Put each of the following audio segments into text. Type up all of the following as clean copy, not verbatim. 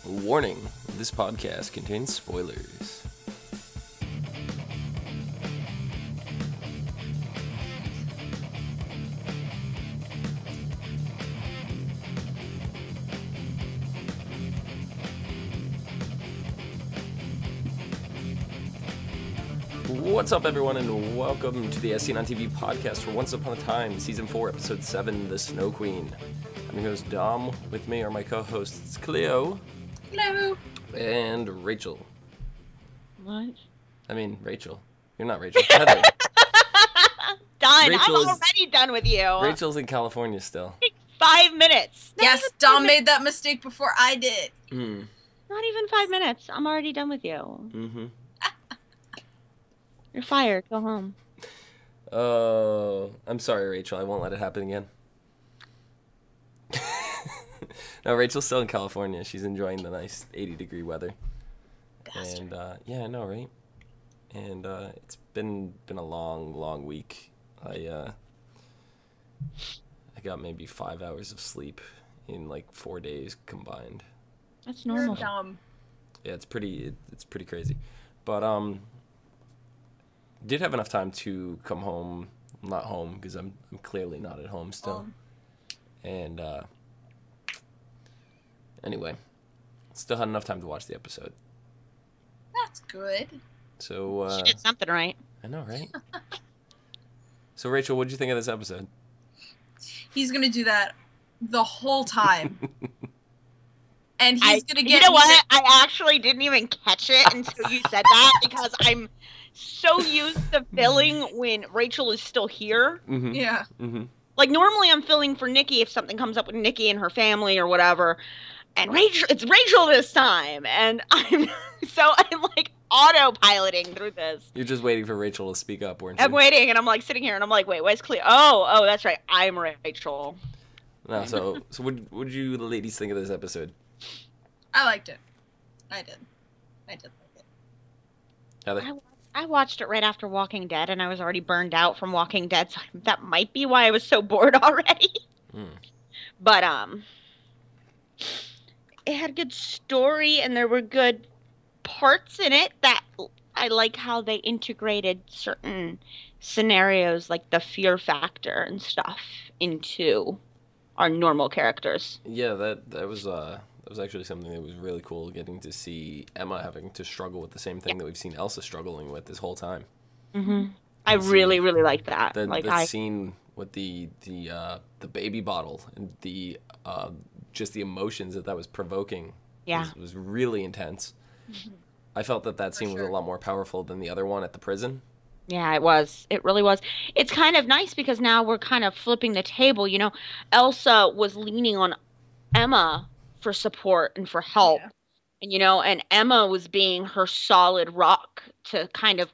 Warning, this podcast contains spoilers. What's up, everyone, and welcome to the As Seen on TV podcast for Once Upon a Time, Season 4, Episode 7, The Snow Queen. I'm your host, Dom. With me are my co-hosts, Cleo. Hello. And Rachel. What? I mean, Rachel. You're not Rachel. Heather. Done. Rachel I'm already done with you. Rachel's in California still. 5 minutes. Yes, Dom made that mistake before I did. Not even 5 minutes. I'm already done with you. Mm-hmm. You're fired. Go home. Oh, I'm sorry, Rachel. I won't let it happen again. No, Rachel's still in California. She's enjoying the nice 80-degree weather. Bastard. And, yeah, I know, right? And, it's been a long week. I got maybe 5 hours of sleep in, like, 4 days combined. That's You're normal. dumb. Yeah, it's pretty crazy. But, did have enough time to come home. Not home, because I'm clearly not at home still. And, anyway, still had enough time to watch the episode. That's good. So, She did something right. I know, right? So, Rachel, what'd you think of this episode? He's gonna do that the whole time. And he's gonna get... You know what? I actually didn't even catch it until you said that because I'm so used to filling when Rachel is still here. Mm-hmm. Yeah. Mm-hmm. Like, normally I'm filling for Nikki if something comes up with Nikki and her family or whatever. And it's Rachel this time. And I'm like autopiloting through this. You're just waiting for Rachel to speak up, weren't you? I'm waiting and I'm like sitting here and I'm like, wait, where's Cleo? Oh, that's right. I'm Rachel. No, so what'd you ladies think of this episode? I liked it. I did like it. Heather? I watched it right after Walking Dead and I was already burned out from Walking Dead. So that might be why I was so bored already. But, it had a good story and there were good parts in it that I like how they integrated certain scenarios like the fear factor and stuff into our normal characters. Yeah, that was actually something that was really cool, getting to see Emma having to struggle with the same thing that we've seen Elsa struggling with this whole time. Mm-hmm. I really like that. The scene with the baby bottle and the just the emotions that was provoking was really intense. Mm-hmm. I felt that scene was a lot more powerful than the other one at the prison. Yeah, it was. It really was. It's kind of nice because now we're kind of flipping the table. You know, Elsa was leaning on Emma for support and for help. Yeah. And, you know, and Emma was being her solid rock to kind of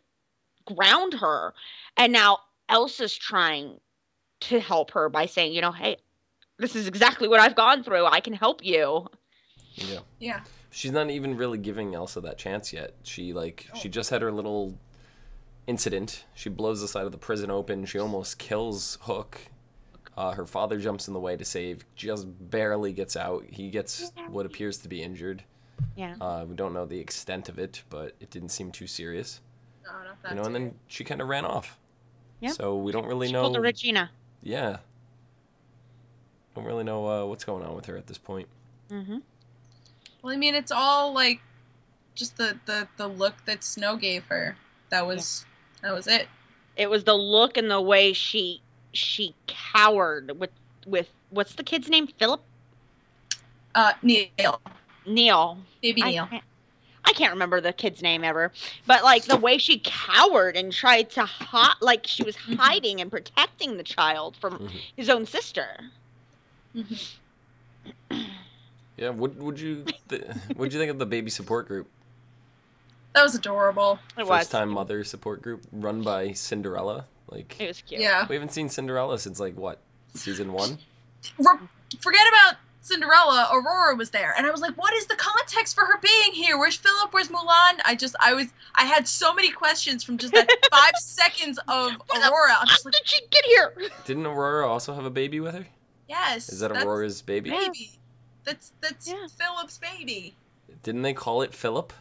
ground her. And now Elsa's trying to help her by saying, you know, hey, this is exactly what I've gone through. I can help you. Yeah. Yeah. She's not even really giving Elsa that chance yet. She just had her little incident. She blows the side of the prison open. She almost kills Hook. Her father jumps in the way to save, just barely gets out. He gets what appears to be injured. Yeah. We don't know the extent of it, but it didn't seem too serious. No, not that. You know, and then she kind of ran off. Yeah. So we don't really know. She pulled a Regina. Yeah. Don't really know what's going on with her at this point. Mm-hmm. Well, I mean, it's all like just the look that Snow gave her. That was it. It was the look and the way she cowered with what's the kid's name? Philip? Neil. Baby Neil. I can't remember the kid's name ever. But like the way she cowered and tried to like she was hiding and protecting the child from his own sister. Yeah, what'd you think of the baby support group? That was adorable. First-time mother support group run by Cinderella. Like, it was cute. Yeah. We haven't seen Cinderella since like what, season 1? Forget about Cinderella. Aurora was there, and I was like, "What is the context for her being here? Where's Philip? Where's Mulan?" I had so many questions from just that 5 seconds of Aurora. I'm just like, how did she get here? Didn't Aurora also have a baby with her? Yes. Is that Aurora's baby? Baby. That's Philip's baby. Didn't they call it Philip?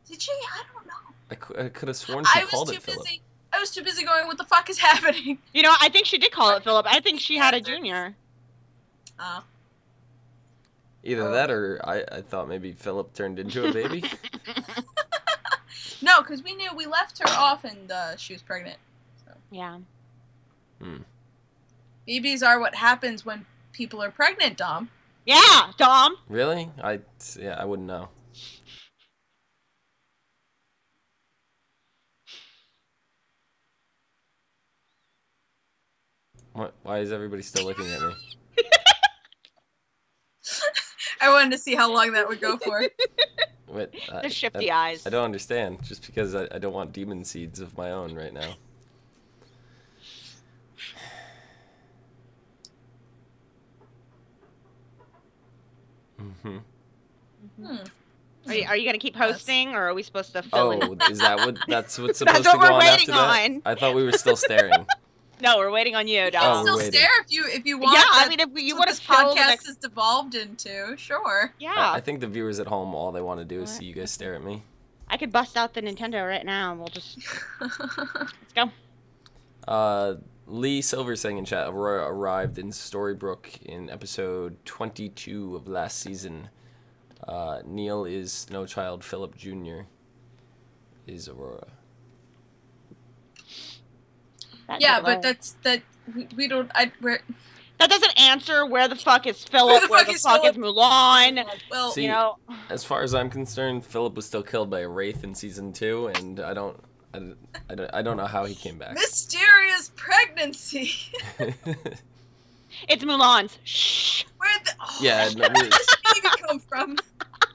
Did she? I don't know. I could have sworn she I was called too it Philip. busy. I was too busy going, what the fuck is happening? You know, I think she did call it Philip. I think she had a junior. Oh. Either that or I thought maybe Philip turned into a baby. No, because we knew we left her off and she was pregnant. So. Yeah. Babies are what happens when people are pregnant, Dom. Yeah, Dom. Really? I wouldn't know. What? Why is everybody still looking at me? I wanted to see how long that would go for. What? Just shifty eyes. I don't understand. Just because I don't want demon seeds of my own right now. Are you gonna keep hosting, or are we supposed to fill in? Oh, is that that's what's supposed That's to what go we're on after waiting that? on. I thought we were still staring. No, we're waiting on you, You Dom. can we're still waiting. stare if you want. Yeah, I That's mean, if you what want to this fill the podcast next... has devolved into, sure. Yeah, I think the viewers at home, all they want to do is see you guys stare at me. I could bust out the Nintendo right now, and we'll just let's go. Lee Silver saying in chat, Aurora arrived in Storybrooke in episode 22 of last season. Neil is Snow Child, Philip Jr. is Aurora. Yeah, but we don't. That doesn't answer where the fuck is Philip, where the fuck is Mulan. Well, See, you know, as far as I'm concerned, Philip was still killed by a wraith in season 2, and I don't know how he came back. mysterious pregnancy. it's Mulan's. Shh. Yeah, where did this baby come from?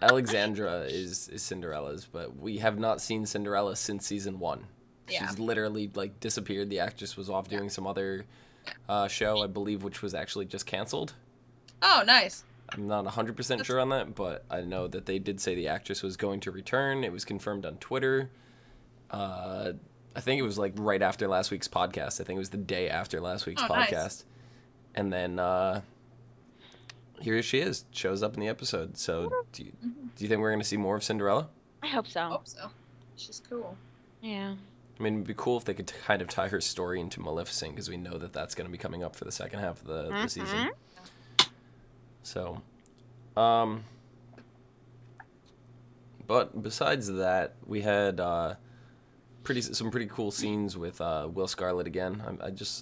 Alexandra is Cinderella's, but we have not seen Cinderella since season 1. Yeah. She's literally like disappeared. The actress was off doing some other show, I believe, which was actually just canceled. Oh, nice. I'm not 100% sure on that, but I know that they did say the actress was going to return. It was confirmed on Twitter. I think it was like right after last week's podcast. I think it was the day after last week's podcast. Nice. And then here she is, shows up in the episode. So do you think we're going to see more of Cinderella? I hope so. I hope so. She's cool. Yeah. I mean, it'd be cool if they could kind of tie her story into Maleficent, because we know that that's going to be coming up for the second half of the season. So, but besides that, we had some pretty cool scenes with Will Scarlet again.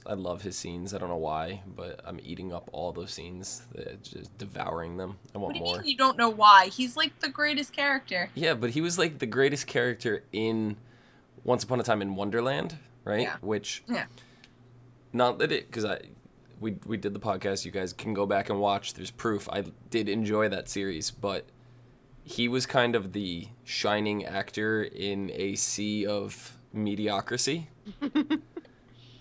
I love his scenes. I don't know why, but I'm eating up all those scenes, just devouring them. I want What do you more. mean you don't know why? He's like the greatest character. Yeah, but he was like the greatest character in Once Upon a Time in Wonderland, right? Yeah. Which, Yeah. not that it, because we did the podcast. You guys can go back and watch. There's proof. I did enjoy that series, but he was kind of the shining actor in a sea of mediocrity.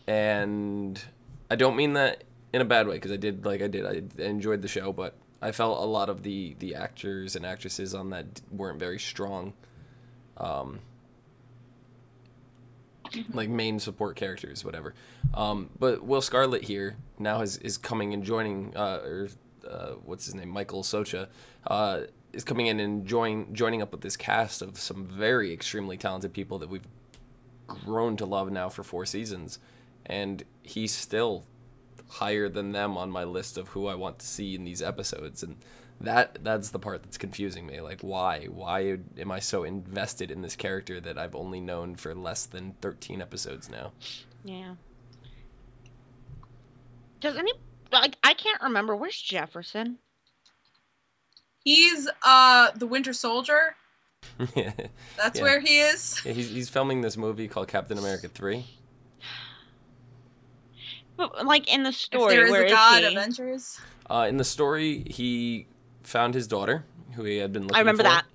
And I don't mean that in a bad way, because I enjoyed the show, but I felt a lot of the actors and actresses on that weren't very strong. Like main support characters, whatever. But Will Scarlet here now is coming and joining, what's his name, Michael Socha, is coming in and joining up with this cast of some very extremely talented people that we've grown to love now for 4 seasons, and he's still higher than them on my list of who I want to see in these episodes, and that's the part that's confusing me. Like, why am I so invested in this character that I've only known for less than 13 episodes now? Yeah. I can't remember. Where's Jefferson? He's the Winter Soldier. Yeah. That's Yeah. where he is. Yeah, he's filming this movie called Captain America 3. But, like, in the If story, there is where a is God, he? Avengers. In the story, he found his daughter, who he had been looking I remember for, that.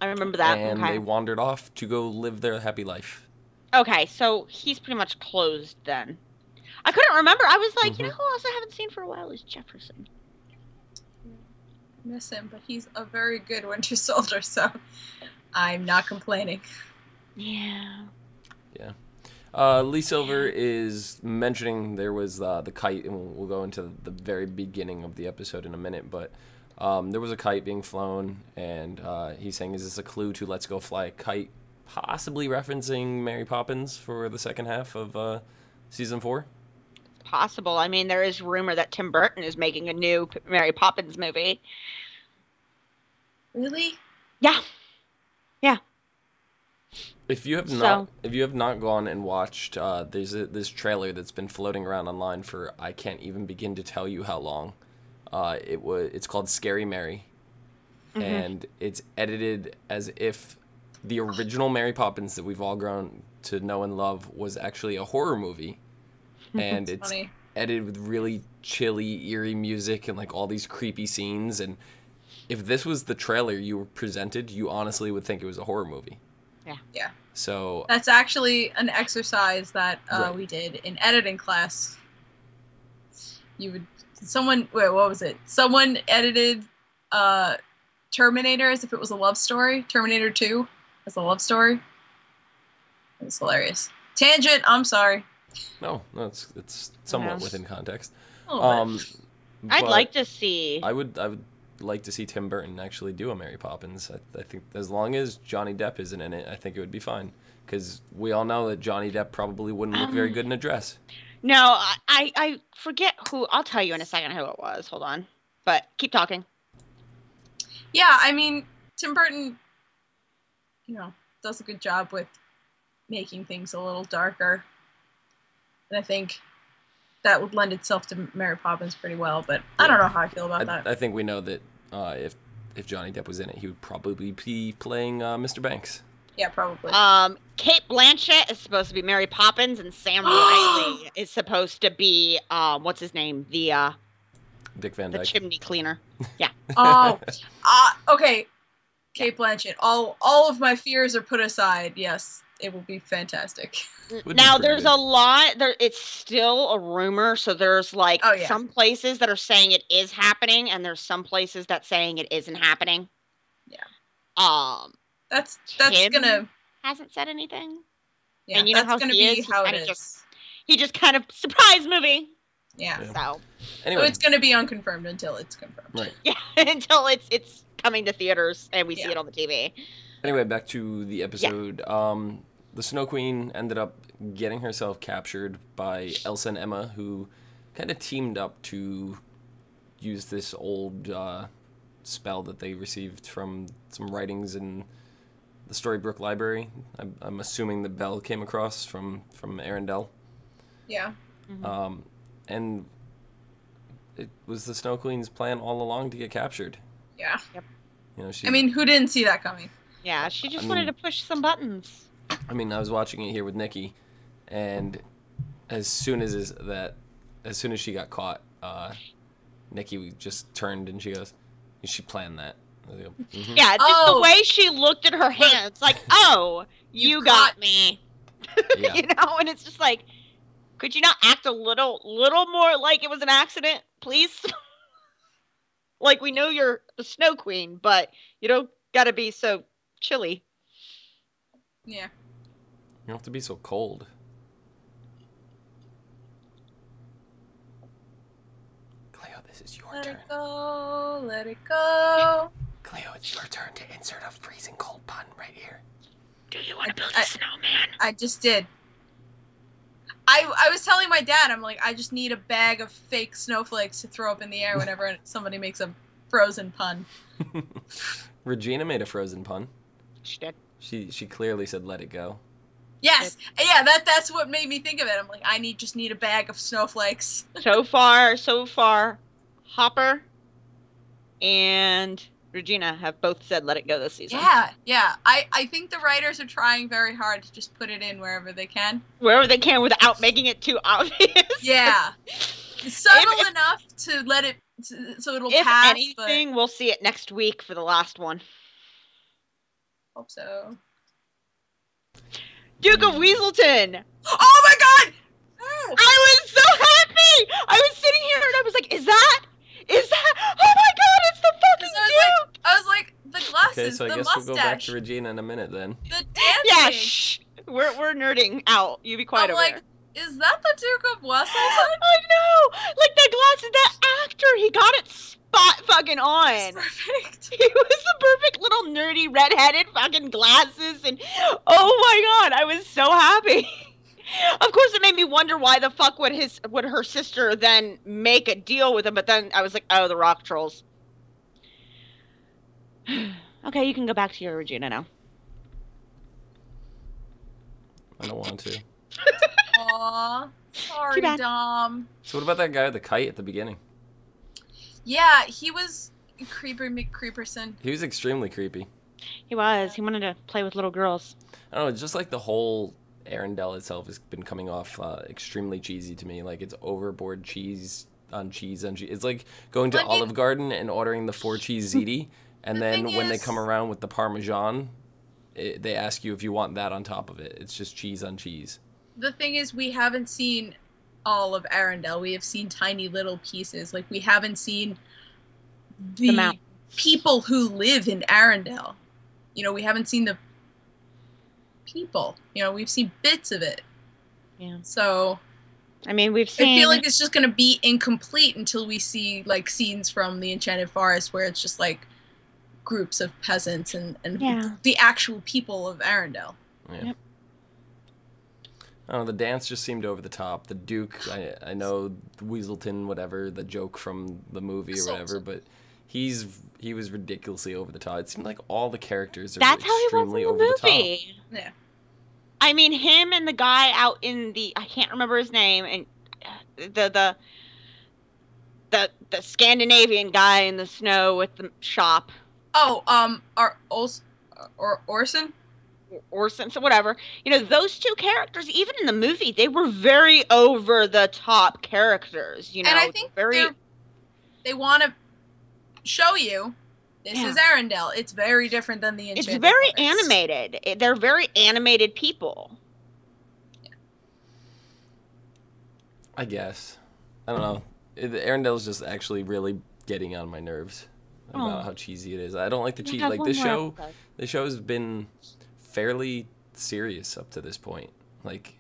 I remember that. and Okay. they wandered off to go live their happy life. Okay, so he's pretty much closed then. I couldn't remember. I was like, you know who else I haven't seen for a while is Jefferson. Miss him, but he's a very good Winter Soldier, so I'm not complaining. Yeah. Lee Silver is mentioning there was the kite, and we'll go into the very beginning of the episode in a minute, but There was a kite being flown, and he's saying, "Is this a clue to Let's Go Fly a Kite?" Possibly referencing Mary Poppins for the second half of season 4. Possible. I mean, there is rumor that Tim Burton is making a new Mary Poppins movie. Really? Yeah. Yeah. If you have not gone and watched, there's this trailer that's been floating around online for I can't even begin to tell you how long. It's called Scary Mary, and it's edited as if the original Mary Poppins that we've all grown to know and love was actually a horror movie, and it's funny. edited with really chilly, eerie music and like all these creepy scenes. And if this was the trailer you were presented, you honestly would think it was a horror movie. Yeah. So That's actually an exercise that Right. we did in editing class. What was it? Someone edited Terminator as if it was a love story. Terminator 2 as a love story. It was hilarious. Tangent, I'm sorry. no, it's somewhat Yes. within context. A little bit. I'd But like to see. I would like to see Tim Burton actually do a Mary Poppins. I think as long as Johnny Depp isn't in it, I think it would be fine. Because we all know that Johnny Depp probably wouldn't look very good in a dress. No, I forget who. I'll tell you in a second who it was. Hold on. But keep talking. Yeah, I mean, Tim Burton, does a good job with making things a little darker. And I think that would lend itself to Mary Poppins pretty well, but I don't know how I feel about that. I think we know that if Johnny Depp was in it, he would probably be playing Mr. Banks. Yeah, probably. Kate Blanchett is supposed to be Mary Poppins, and Sam Riley is supposed to be what's his name? The Dick Van Dyke. chimney cleaner. Yeah. Oh, okay. Kate Blanchett. All of my fears are put aside. Yes, it will be fantastic. Would be Now pretty there's good. a lot there. It's still a rumor, so there's like Oh, yeah. some places that are saying it is happening, and there's some places that saying it isn't happening. Yeah. That's Tim gonna hasn't said anything. yeah. and you know that's how gonna he be is, how it kinda is. He just kind of surprise movie. Yeah. Yeah. So Anyway, So it's gonna be unconfirmed until it's confirmed. right. yeah, until it's coming to theaters and we see Yeah. it on the TV. Anyway, back to the episode. The Snow Queen ended up getting herself captured by Elsa and Emma, who kind of teamed up to use this old spell that they received from some writings in the Storybrooke Library. I'm assuming the bell came across from Arendelle. Yeah. And it was the Snow Queen's plan all along to get captured. Yeah. You know, she. I mean, who didn't see that coming? Yeah, she just I wanted mean- to push some buttons. I mean, I was watching it here with Nikki, and as soon as she got caught, Nikki just turned and she goes, "She planned that." I was like, "Mhm." Yeah, just Oh. the way she looked at her hands, like, "Oh, you got caught- me," Yeah. you know. And it's just like, could you not act a little more like it was an accident, please? Like, we know you're the Snow Queen, but you don't gotta be so chilly. Yeah. You don't have to be so cold. Cleo, this is your Let turn. it go. Let it go. Cleo, it's your turn to insert a freezing cold pun right here. Do you want to build I- a snowman? I just did. I was telling my dad, I'm like, I just need a bag of fake snowflakes to throw up in the air whenever somebody makes a frozen pun. Regina made a frozen pun. She did. She clearly said, "Let it go." Yes. Yeah, that's what made me think of it. I'm like, I just need a bag of snowflakes. So far, Hopper and Regina have both said "Let It Go" this season. Yeah. I think the writers are trying very hard to just put it in wherever they can. Wherever they can without making it too obvious. Yeah. Subtle If- enough to let it so it'll If pass, anything, we'll see it next week for the last one. but hope so. Duke of Weaselton! Oh my god! Oh, I was so happy! I was sitting here and I was like, is that? Oh my god, it's the fucking Duke! I was like, the glasses, Okay, so I the guess mustache, we'll go back to Regina in a minute then. the dancing. Yeah, shh. We're nerding out. You be quiet I'm over like, there. is that the Duke of Weaselton? I know! Like, the glasses, that actor, he got it spot fucking on. It's perfect. He was the perfect little nerdy redheaded fucking glasses, and oh my god, I was so happy. Of course, it made me wonder why the fuck would her sister then make a deal with him. But then I was like, oh, the rock trolls. Okay, you can go back to your Regina now. I don't want to. Aw, sorry, Too bad. Dom. So what about that guy with the kite at the beginning? Yeah, he was Creeper McCreeperson. He was extremely creepy. He was. He wanted to play with little girls. I don't know, just like the whole Arendelle itself has been coming off extremely cheesy to me. Like, it's overboard cheese on cheese on cheese. It's like going to Well, I mean- Olive Garden and ordering the 4-cheese ziti, and The then thing when they is- come around with the Parmesan, they ask you if you want that on top of it. It's just cheese on cheese. The thing is, we haven't seen all of Arendelle. We have seen tiny little pieces. Like, we haven't seen The the map. people who live in Arendelle. You know, we haven't seen the people. You know, we've seen bits of it. Yeah. So I mean, we've I seen. feel like it's just going to be incomplete until we see, like, scenes from the Enchanted Forest where it's just, like, groups of peasants and Yeah. the actual people of Arendelle. Yeah. Yep. I don't know, the dance just seemed over the top. The Duke, I know Weaselton, whatever, the joke from the movie or whatever, but he was ridiculously over the top. It seemed like all the characters are That's how he was extremely in the over the top. movie. Yeah. I mean, him and the guy out in the, I can't remember his name, and the Scandinavian guy in the snow with the shop, Oh, Orson? or some, so whatever. You know, those two characters, even in the movie, they were very over the top characters. You know, And I think very. they want to show you this Yeah. is Arendelle. It's very different than the It's Enchanted very Forest. animated. They're very animated people. I guess. I don't know. Arendelle's just actually really getting on my nerves about Oh. how cheesy it is. I don't like the We cheese. have Like, one this more show, episode. the show's been fairly serious up to this point. Like,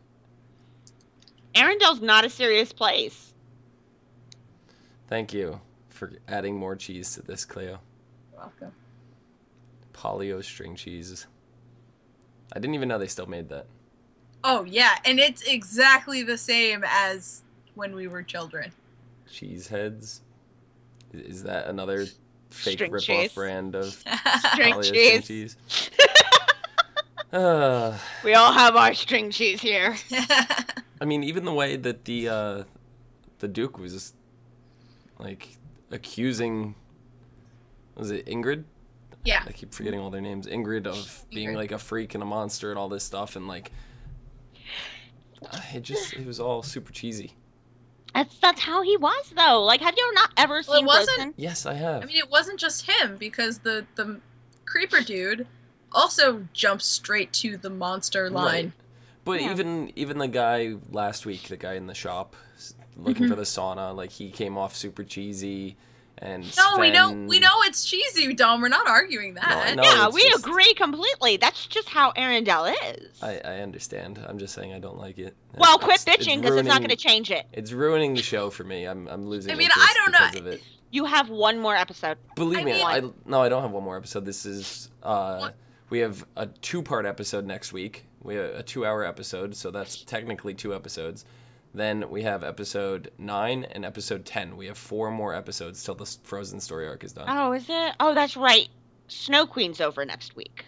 Arendelle's not a serious place. thank you for adding more cheese to this, Cleo. Welcome. Polio string cheese. I didn't even know they still made that. Oh, yeah, and it's exactly the same as when we were children. Cheese heads. Is that another fake String rip-off cheese. brand of String Polio cheese. cheese? Uh, We all have our string cheese here. I mean, even the way that the Duke was like accusing, was it Ingrid? Yeah. I keep forgetting all their names. Ingrid of being Ingrid. like a freak and a monster and all this stuff, and like it was all super cheesy. That's how he was though. Like, have you not ever Well, it seen wasn't- Frozen? Yes, I have. I mean, it wasn't just him, because the creeper dude also jumps straight to the monster line. Right. But Yeah. even the guy last week, the guy in the shop looking for the sauna, like he came off super cheesy. And No, we Sven- know it's cheesy, Dom. We're not arguing that. No, Yeah, it's we just- agree completely. That's just how Arendelle is. I understand. I'm just saying I don't like it. Well, It's- quit bitching because it's not ruining- going to change it. It's ruining the show for me. I'm losing. I mean, interest I don't know. because of it. You have one more episode. Believe I me, mean- I don't have one more episode. This is we have a 2-part episode next week. We have a 2-hour episode, so that's technically 2 episodes. Then we have episode 9 and episode 10. We have 4 more episodes till the Frozen story arc is done. Oh, is it? Oh, that's right. Snow Queen's over next week.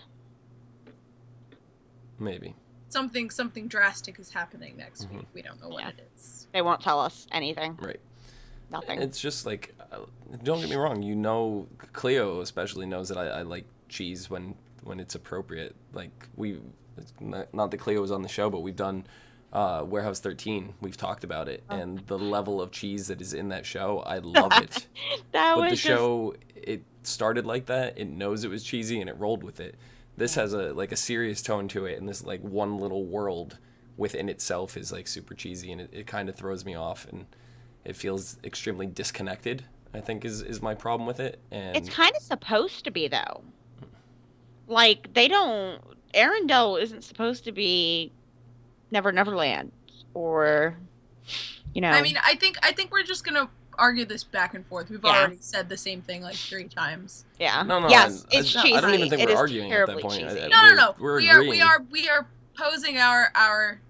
Maybe. Something drastic is happening next Mhm. week. We don't know what Yeah. it is. They won't tell us anything. Right. Nothing. It's just like, don't get me wrong. You know, Cleo especially knows that I like cheese when it's appropriate. Like not that Cleo was on the show, but we've done Warehouse 13. We've talked about it, and the level of cheese that is in that show, I love it. that But was the just... show, it started like that. It knows it was cheesy, and it rolled with it. This has a serious tone to it, and this like one little world within itself is like super cheesy, and it kind of throws me off, and it feels extremely disconnected. I think is my problem with it, and It's kind of supposed to be, though. Like, they don't... Arendelle isn't supposed to be Never Neverland or, you know... I mean, I think we're just gonna argued this back and forth. We've Yeah. already said the same thing like 3 times. Yeah. No, Yes, I, it's I, cheesy. I don't even think It we're is arguing at that terribly point. cheesy. No. We're we agreeing. are posing our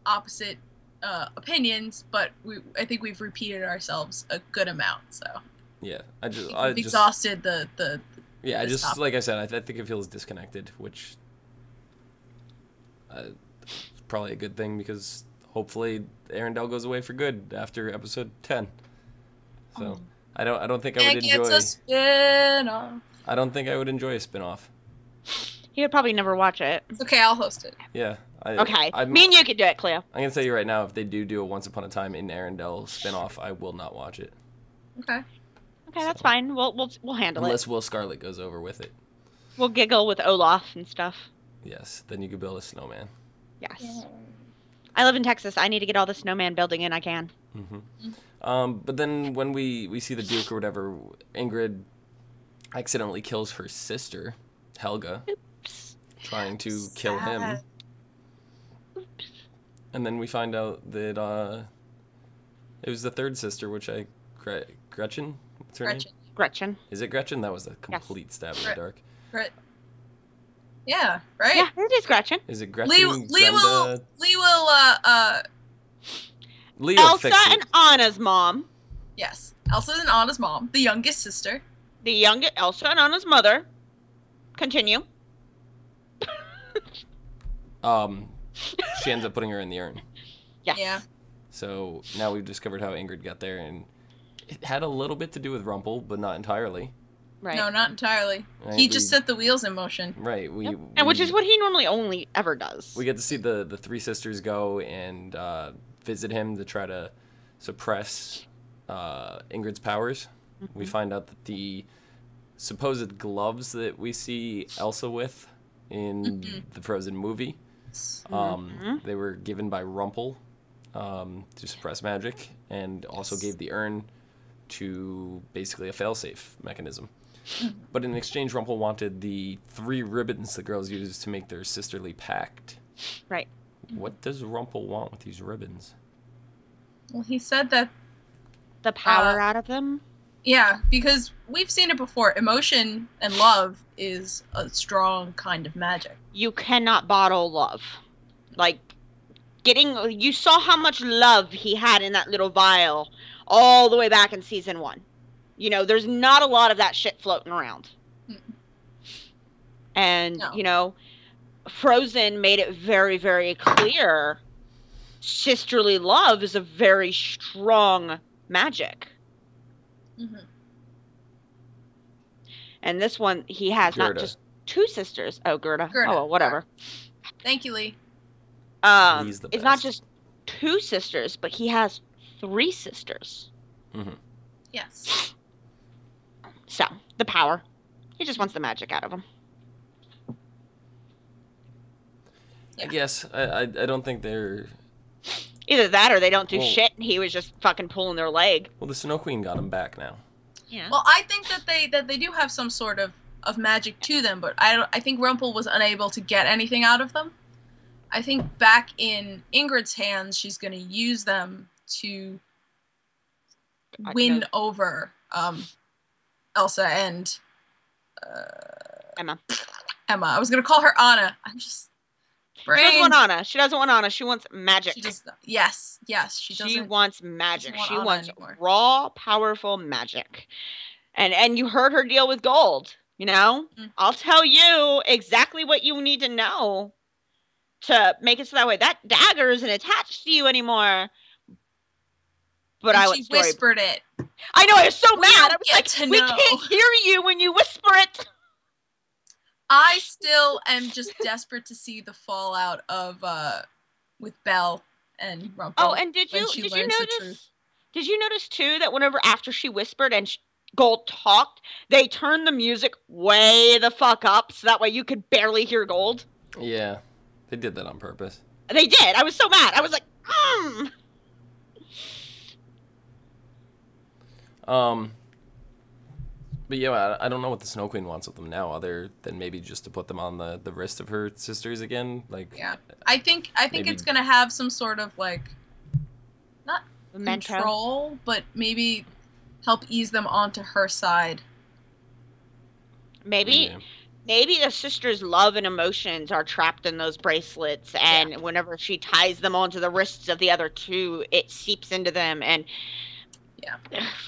opposite opinions, but I think we've repeated ourselves a good amount. So Yeah, we've exhausted the Yeah, I this just topic. like I said, I think it feels disconnected, which is probably a good thing because hopefully Arendelle goes away for good after episode 10. So I don't think I would and gets enjoy. a spin-off. I don't think I would enjoy a spin-off. He would probably never watch it. It's okay, I'll host it. Yeah. Okay. I'm Me and you could do it, Cleo. gonna tell you right now, if they do a Once Upon a Time in Arendelle spin-off, I will not watch it Okay. Okay, that's fine. We'll handle unless it. Will Scarlet goes over with it. We'll giggle with Olaf and stuff. Yes, then you could build a snowman. Yes. I live in Texas. I need to get all the snowman building in I can. But then when we see the Duke or whatever, Ingrid accidentally kills her sister, Helga, Oops. trying to kill him. Sad. Oops. And then we find out that it was the third sister, which Gretchen? What's her Gretchen. name? Gretchen. Is it Gretchen? That was a complete stab in the dark. Yeah, right? Yeah, it is Gretchen. Is it Gretchen? Lee will Leo Elsa fixed it. and Anna's mom. yes. Elsa and Anna's mom, the youngest sister. The youngest Elsa and Anna's mother. Continue. She ends up putting her in the urn. Yes. Yeah. So now we've discovered how Ingrid got there, and it had a little bit to do with Rumpel, but not entirely. Right. No, not entirely. Right, He just set the wheels in motion. Right. And which is what he normally only ever does. We get to see the three sisters go and visit him to try to suppress Ingrid's powers. We find out that the supposed gloves that we see Elsa with in the Frozen movie, they were given by Rumpel to suppress magic, and also gave the urn to basically a failsafe mechanism. But in exchange, Rumpel wanted the 3 ribbons the girls used to make their sisterly pact. Right. What does Rumpel want with these ribbons? Well, he said that, The power out of them. yeah, because we've seen it before. Emotion and love is a strong kind of magic. You cannot bottle love. Like, you saw how much love he had in that little vial all the way back in season 1. You know, there's not a lot of that shit floating around. And, No. Frozen made it very, very clear sisterly love is a very strong magic. And this one, he has not Gerda. just 2 sisters. Oh, Gerda. Gerda, Oh, well, whatever. Thank you, Lee. Lee's the It's not best. just 2 sisters, but he has 3 sisters. Yes. So, the power. He just wants the magic out of them. I guess. I don't think they're... Either that or they don't do Well- shit and he was just fucking pulling their leg. Well, the Snow Queen got him back now. Yeah. Well, I think that they do have some sort of magic to them, but I think Rumpel was unable to get anything out of them. I think back in Ingrid's hands, she's going to use them to win over Elsa and Emma. I was going to call her Anna. I'm just... She doesn't want Anna. She doesn't want Anna. She wants magic. She just, yes, she doesn't. She wants magic. doesn't want She Anna wants anymore. raw, powerful magic. And you heard her deal with gold, you know? I'll tell you exactly what you need to know to make it so that way. That dagger isn't attached to you anymore. But And I she would story. whispered it. I know, I was so mad. don't I was get like, to we know." can't hear you when you whisper it. I still am just desperate to see the fallout of with Belle and Rumpel. Oh, and did when you she did you learns the notice? truth. Did you notice too that whenever after she whispered and Gold talked, they turned the music way the fuck up so that way you could barely hear Gold? Yeah, they did that on purpose. They did. I was so mad. I was like, But yeah, I don't know what the Snow Queen wants with them now, other than maybe just to put them on the wrist of her sisters again. Like, Yeah, I think maybe- it's gonna have some sort of like, Memento. control, but maybe help ease them onto her side. Maybe the sister's love and emotions are trapped in those bracelets, and whenever she ties them onto the wrists of the other two, it seeps into them, and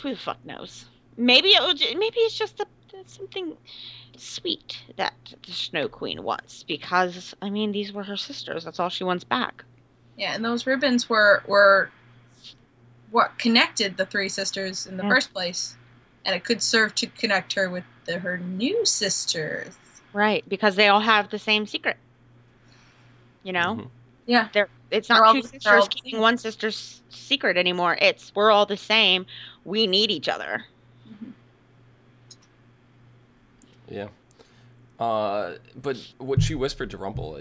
who the fuck knows? Maybe it's just something sweet that the Snow Queen wants, because I mean, these were her sisters. That's all she wants back. Yeah, and those ribbons were what connected the three sisters in the first place, and it could serve to connect her with her new sisters. Right, because they all have the same secret. You know? Mm-hmm. Yeah. It's not two sisters keeping one sister's secret anymore. It's we're all the same. We need each other. Mm-hmm. Yeah. But what she whispered to Rumple,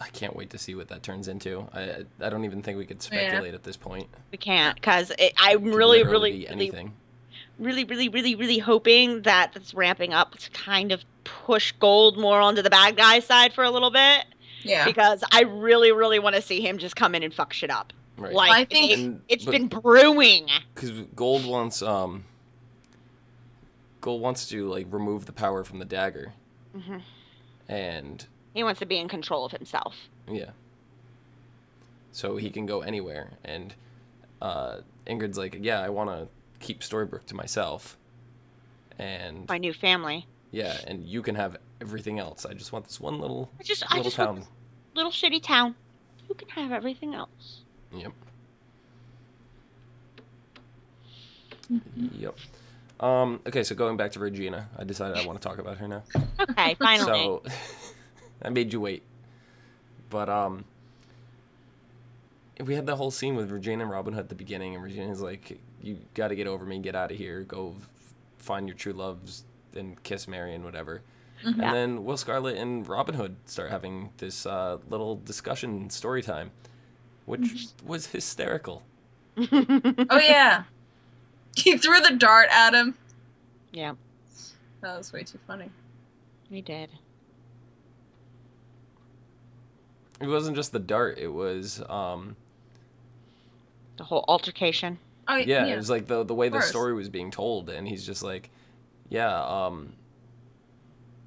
I can't wait to see what that turns into. I don't even think we could speculate at this point. We can't, because I'm really hoping that it's ramping up to kind of push Gold more onto the bad guy side for a little bit. Yeah. Because I really want to see him just come in and fuck shit up. Right. Like, I think it's been brewing. Because Gold wants to like remove the power from the dagger. Mm-hmm. And he wants to be in control of himself. Yeah. So he can go anywhere. And Ingrid's like, yeah, I want to keep Storybrooke to myself. And my new family. Yeah, and you can have everything else. I just want this one little town. Want this little shitty town. You can have everything else. Yep. Mm-hmm. Yep. Okay, so going back to Regina, I decided I want to talk about her now. Okay, finally. So, I made you wait. But, we had the whole scene with Regina and Robin Hood at the beginning, and Regina's like, you gotta get over me, get out of here, go find your true loves, and kiss Marion, whatever. Mm-hmm. And then Will Scarlet and Robin Hood start having this little discussion story time, which was hysterical. Oh, yeah. He threw the dart at him. Yeah. That was way too funny. He did. It wasn't just the dart, it was... the whole altercation. Oh, yeah, it was like the way the story was being told, and he's just like, yeah,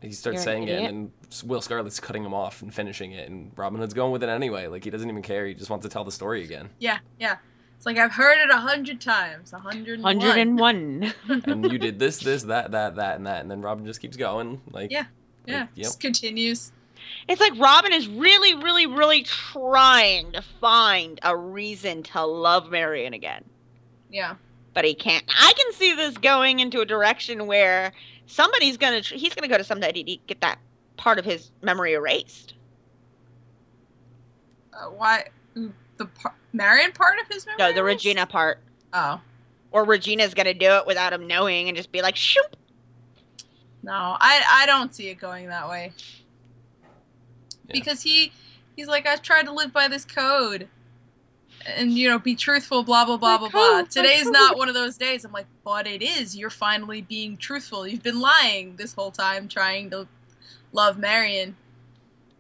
he starts saying it, and Will Scarlet's cutting him off and finishing it, and Robin Hood's going with it anyway. Like, he doesn't even care. He just wants to tell the story again. Yeah. It's like, I've heard it 100 times. 101. 101. And you did this, that, and that, and then Robin just keeps going. Like, just continues. It's like Robin is really trying to find a reason to love Marion again. Yeah. But he can't. I can see this going into a direction where he's gonna go to somebody to get that part of his memory erased. Why? Marion part of his memory? No, the Regina part. Oh. Or Regina's gonna do it without him knowing and just be like, shoop. No, I don't see it going that way. Yeah. Because he's like, I've tried to live by this code. And, be truthful, blah, blah, blah, blah, blah. Today's not one of those days. I'm like, but it is. You're finally being truthful. You've been lying this whole time, trying to love Marion.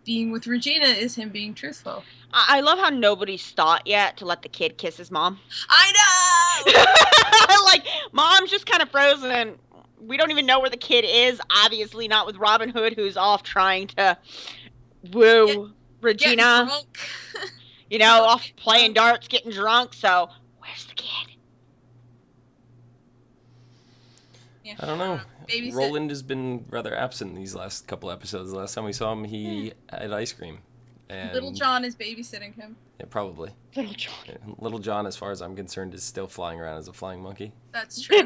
Being with Regina is him being truthful. I love how nobody's thought yet to let the kid kiss his mom. I know! Like, mom's just kind of frozen, and we don't even know where the kid is. Obviously not with Robin Hood, who's off trying to woo Regina. Off playing darts, getting drunk, so where's the kid? Yeah. I don't know. Roland has been rather absent these last couple episodes. The last time we saw him, he had ice cream. And Little John is babysitting him. Yeah, probably. Little John. Yeah, Little John, as far as I'm concerned, is still flying around as a flying monkey. That's true.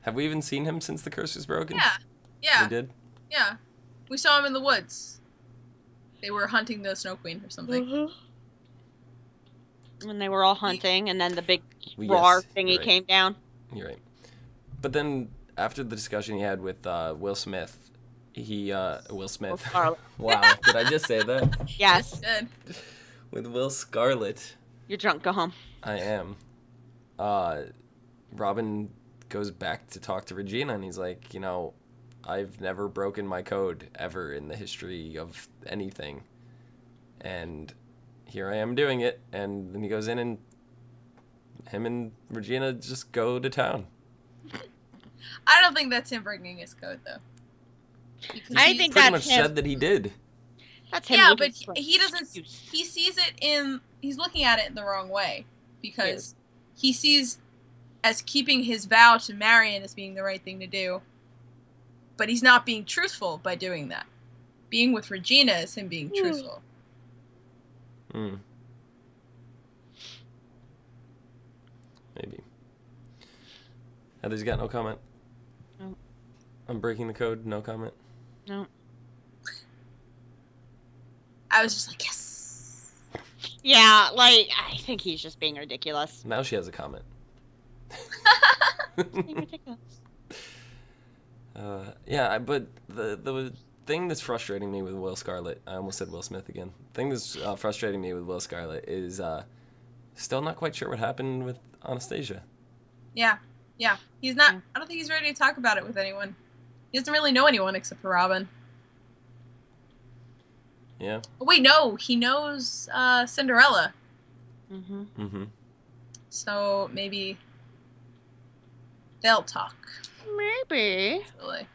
Have we even seen him since the curse was broken? Yeah. We did? Yeah. We saw him in the woods. They were hunting the Snow Queen or something. When they were all hunting, and then the big roar thingy came down. You're right. But then, after the discussion he had with Will Smith, Will Smith. Wow, did I just say that? Yes. Good. With Will Scarlet. You're drunk, go home. I am. Robin goes back to talk to Regina, and he's like, I've never broken my code ever in the history of anything. And here I am doing it. And then he goes in and him and Regina just go to town. I don't think that's him bringing his coat though. I He think pretty that's much him. said that he did. That's him. Yeah, looking but for he doesn't. excuse. He sees it in. He's looking at it in the wrong way because he sees as keeping his vow to Marion as being the right thing to do. But he's not being truthful by doing that. Being with Regina is him being truthful. Hmm. Maybe. Heather's got no comment. No. I'm breaking the code. No comment. No. I was just like, yes. Yeah, like I think he's just being ridiculous. Now she has a comment. Being ridiculous. Yeah, but the thing that's frustrating me with Will Scarlet, I almost said Will Smith again. The thing that's frustrating me with Will Scarlet is still not quite sure what happened with Anastasia. Yeah. He's not. I don't think he's ready to talk about it with anyone. He doesn't really know anyone except for Robin. Yeah. Oh, wait, no. He knows Cinderella. Mm-hmm. Mm-hmm. So maybe they'll talk. Maybe. Really.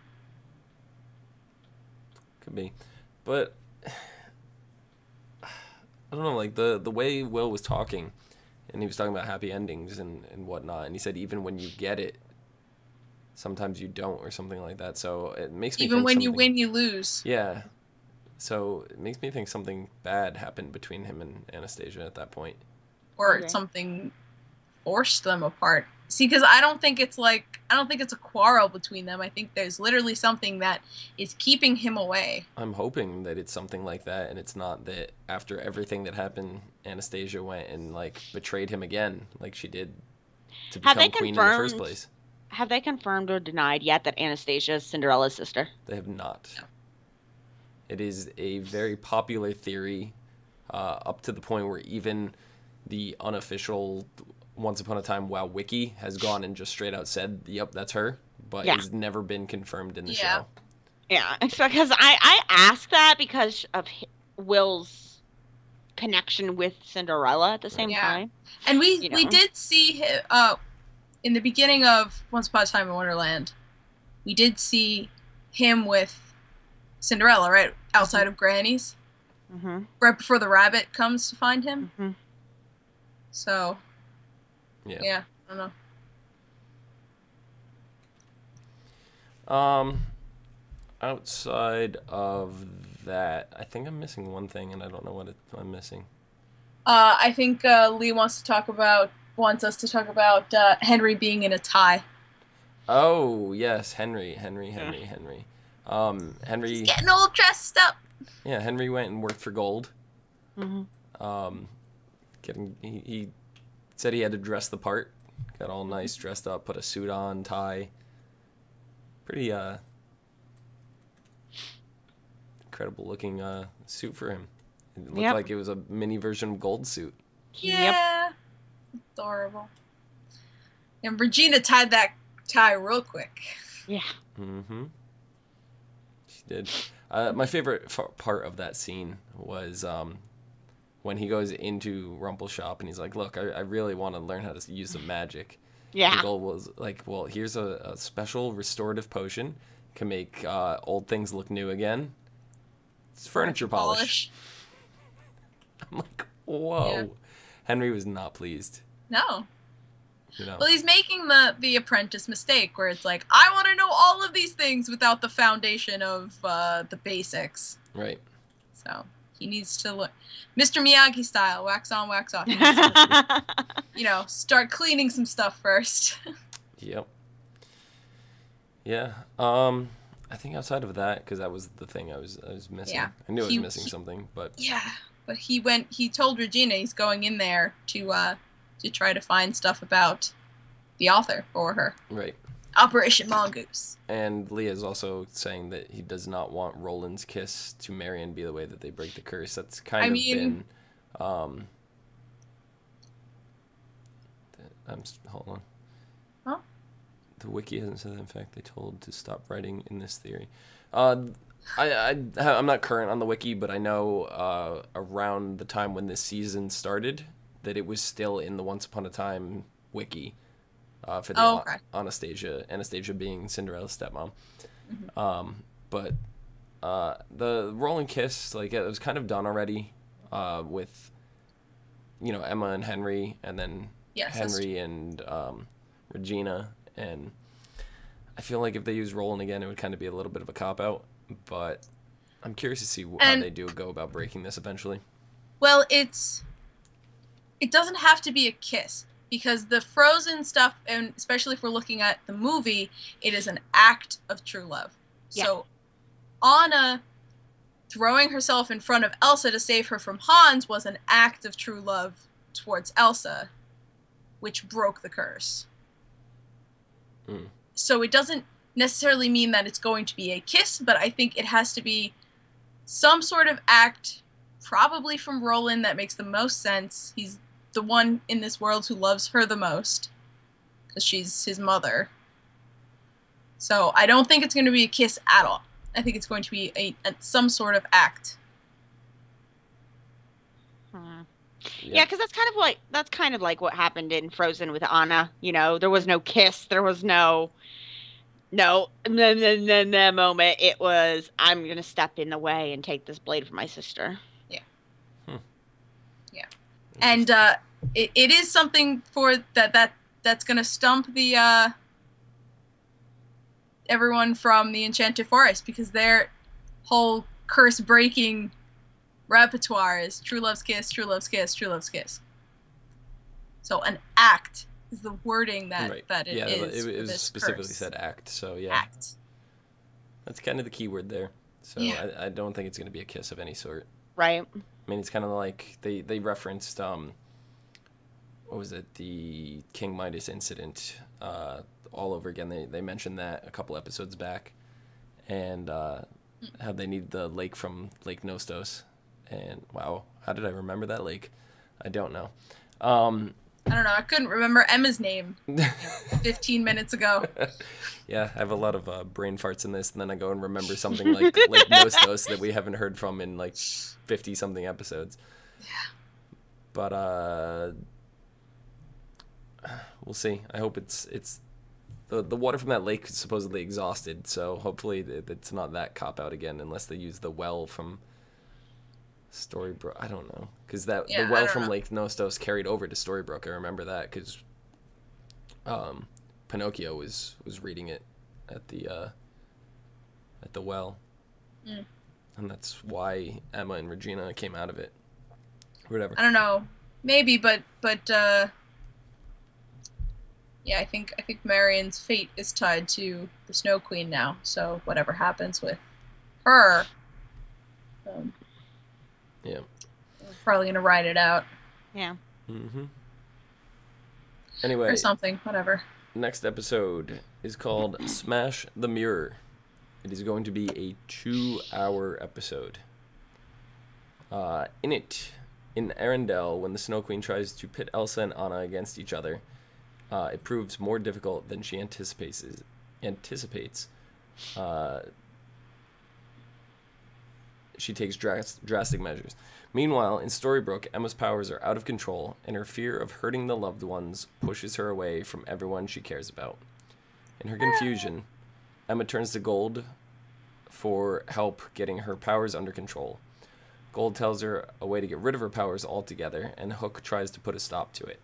Could be. But I don't know, like the way Will was talking, and he was talking about happy endings and whatnot, and he said even when you get it, sometimes you don't, or something like that. So it makes me Even think when you something- win, you lose. Yeah. So it makes me think something bad happened between him and Anastasia at that point. Or Okay. something forced them apart. See, because I don't think it's a quarrel between them. I think there's literally something that is keeping him away. I'm hoping that it's something like that, and it's not that after everything that happened, Anastasia went and like betrayed him again, like she did to Have become they queen in the first confirmed- place. Have they confirmed or denied yet that Anastasia is Cinderella's sister? They have not. No. It is a very popular theory, up to the point where even the unofficial Once Upon a Time WoW wiki has gone and just straight out said, "Yep, that's her," but Yeah. it's never been confirmed in the Yeah. show. Yeah, it's because I asked that because of Will's connection with Cinderella at the same Yeah. time. And we You know. did see him, in the beginning of Once Upon a Time in Wonderland. We did see him with Cinderella, right outside of Granny's, Mm-hmm. right before the rabbit comes to find him. Mm-hmm. So Yeah. I don't know. Outside of that, I think I'm missing one thing, and I don't know what I'm missing. I think Lee wants us to talk about Henry being in a tie. Oh yes, Henry. Henry. He's getting all dressed up. Yeah, Henry went and worked for Gold. Mm-hmm. He said he had to dress the part. Got all nice, dressed up, put a suit on, tie. Pretty incredible looking suit for him. It looked Yep. like it was a mini version of Gold's suit. Yeah. Adorable. And Regina tied that tie real quick. Yeah. Mm-hmm. She did. My favorite part of that scene was when he goes into Rumple's shop and he's like, "Look, I really want to learn how to use some magic." Yeah. And Gold was like, "Well, here's a special restorative potion. Can make old things look new again. It's furniture polish." I'm like, whoa. Yeah. Henry was not pleased. No. You know. Well, he's making the apprentice mistake where it's like, I want to know all of these things without the foundation of the basics. Right. So he needs to look Mr. Miyagi style, wax on, wax off. He needs to, start cleaning some stuff first. Yep. Yeah. I think outside of that, because that was the thing I was missing. Yeah. I knew I was He- missing something, but Yeah, but he told Regina he's going in there to try to find stuff about the author for her. right. Operation Mongoose. And Leah's also saying that he does not want Roland's kiss to Marion be the way that they break the curse. That's kind of been. Hold on. Huh? The wiki hasn't said that. In fact, they told to stop writing in this theory. I'm not current on the wiki, but I know around the time when this season started that it was still in the Once Upon a Time wiki for the Oh, okay. Anastasia being Cinderella's stepmom. Mhm. But the roll and kiss, like, it was kind of done already with, you know, Emma and Henry, and then Yes, Henry and Regina, and I feel like if they use Roland again, it would kind of be a little bit of a cop-out, but I'm curious to see how And- they go about breaking this eventually. Well, it doesn't have to be a kiss because the Frozen stuff, and especially if we're looking at the movie, it is an act of true love. Yeah. So Anna throwing herself in front of Elsa to save her from Hans was an act of true love towards Elsa, which broke the curse. Mm. So it doesn't necessarily mean that it's going to be a kiss, but I think it has to be some sort of act, probably from Roland, that makes the most sense. He's the one in this world who loves her the most because she's his mother. So I don't think it's going to be a kiss at all. I think it's going to be some sort of act. Yeah, because that's kind of like what happened in Frozen with Anna. You know, there was no kiss, there was no moment. It was, I'm gonna step in the way and take this blade from my sister. And it is something for that's going to stump the everyone from the Enchanted Forest, because their whole curse breaking repertoire is true love's kiss, true love's kiss, true love's kiss. So an act is the wording that Right. that it yeah, is. it for was this specifically curse. said act, so yeah, Act. that's kind of the key word there. So Yeah. I don't think it's going to be a kiss of any sort. Right. I mean, it's kind of like they referenced what was it, the King Midas incident all over again. They mentioned that a couple episodes back, and how they need the lake from Lake Nostos. And wow, how did I remember that lake? I don't know. I don't know. I couldn't remember Emma's name 15 minutes ago. Yeah, I have a lot of brain farts in this, and then I go and remember something like Lake Nostos that we haven't heard from in like 50 something episodes. Yeah. But we'll see. I hope it's the water from that lake is supposedly exhausted, so hopefully it's not that cop out again, unless they use the well from Storybrooke. I don't know, because the Yeah, I well don't from know. Lake Nostos carried over to Storybrooke. I remember that because Pinocchio was reading it at the well, Mm. and that's why Emma and Regina came out of it. Whatever. I don't know. Maybe, but yeah, I think Marion's fate is tied to the Snow Queen now. So whatever happens with her, Yeah. we're probably gonna ride it out Yeah. Mm-hmm. Anyway, or something. Whatever. next episode is called Smash the Mirror. It is going to be a 2-hour episode. In Arendelle, when the Snow Queen tries to pit Elsa and Anna against each other, it proves more difficult than she anticipates. She takes drastic measures. Meanwhile, in Storybrooke, Emma's powers are out of control, and her fear of hurting the loved ones pushes her away from everyone she cares about. In her confusion, Emma turns to Gold for help getting her powers under control. Gold tells her a way to get rid of her powers altogether, and Hook tries to put a stop to it.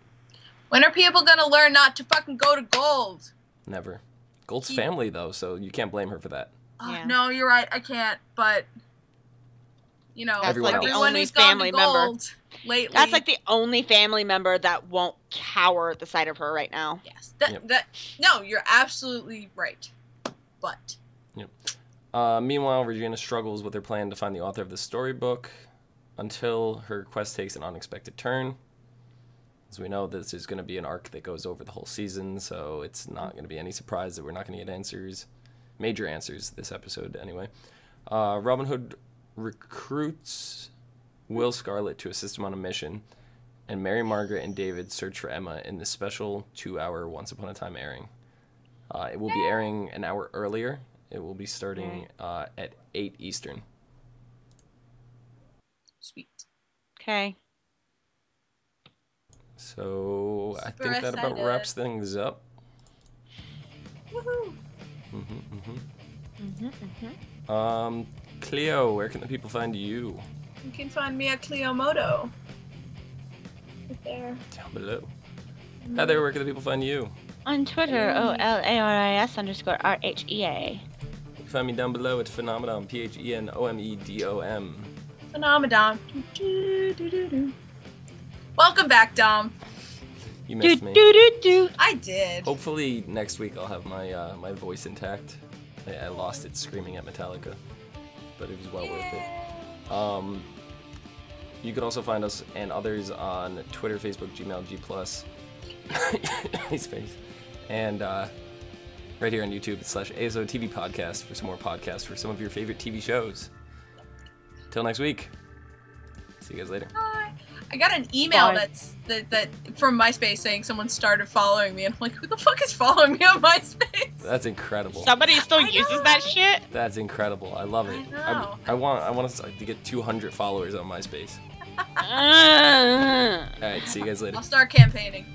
When are people gonna learn not to fucking go to Gold? Never. Gold's He- family, though, so you can't blame her for that. Yeah. No, you're right. I can't. But you know, That's Everyone like the else. everyone only who's gone family to member. Gold lately. That's like the only family member that won't cower at the sight of her right now. yes. Yep. No, you're absolutely right. But Meanwhile, Regina struggles with her plan to find the author of the storybook until her quest takes an unexpected turn. As we know, this is going to be an arc that goes over the whole season, so it's not going to be any surprise that we're not going to get answers, major answers this episode anyway. Robin Hood recruits Will Scarlet to assist him on a mission, and Mary Margaret and David search for Emma in this special 2-hour Once Upon a Time airing. It will be airing an hour earlier. It will be starting at 8 Eastern. sweet. Okay. So I Super think that about excited. wraps things up. Woohoo! Cleo, where can the people find you? You can find me at Cleomoto. Right there. Down below. Heather, where can the people find you? On Twitter, OLARIS_RHEA. You can find me down below at Phenomenon, PHENOMEDOM. Phenomenon. Welcome back, Dom. You Do missed me. do do do. I did. Hopefully next week I'll have my my voice intact. I lost it screaming at Metallica, but it was well worth it. You can also find us and others on Twitter, Facebook, Gmail, G+, MySpace, and right here on YouTube /ASO TV Podcast for some more podcasts for some of your favorite TV shows. Till next week. See you guys later. Bye. I got an email Bye. that from MySpace saying someone started following me, and I'm like, who the fuck is following me on MySpace? That's incredible. Somebody still I know, uses that right? shit? That's incredible. I love it. I know. I want us to get 200 followers on MySpace. Uh. All right, see you guys later. I'll start campaigning.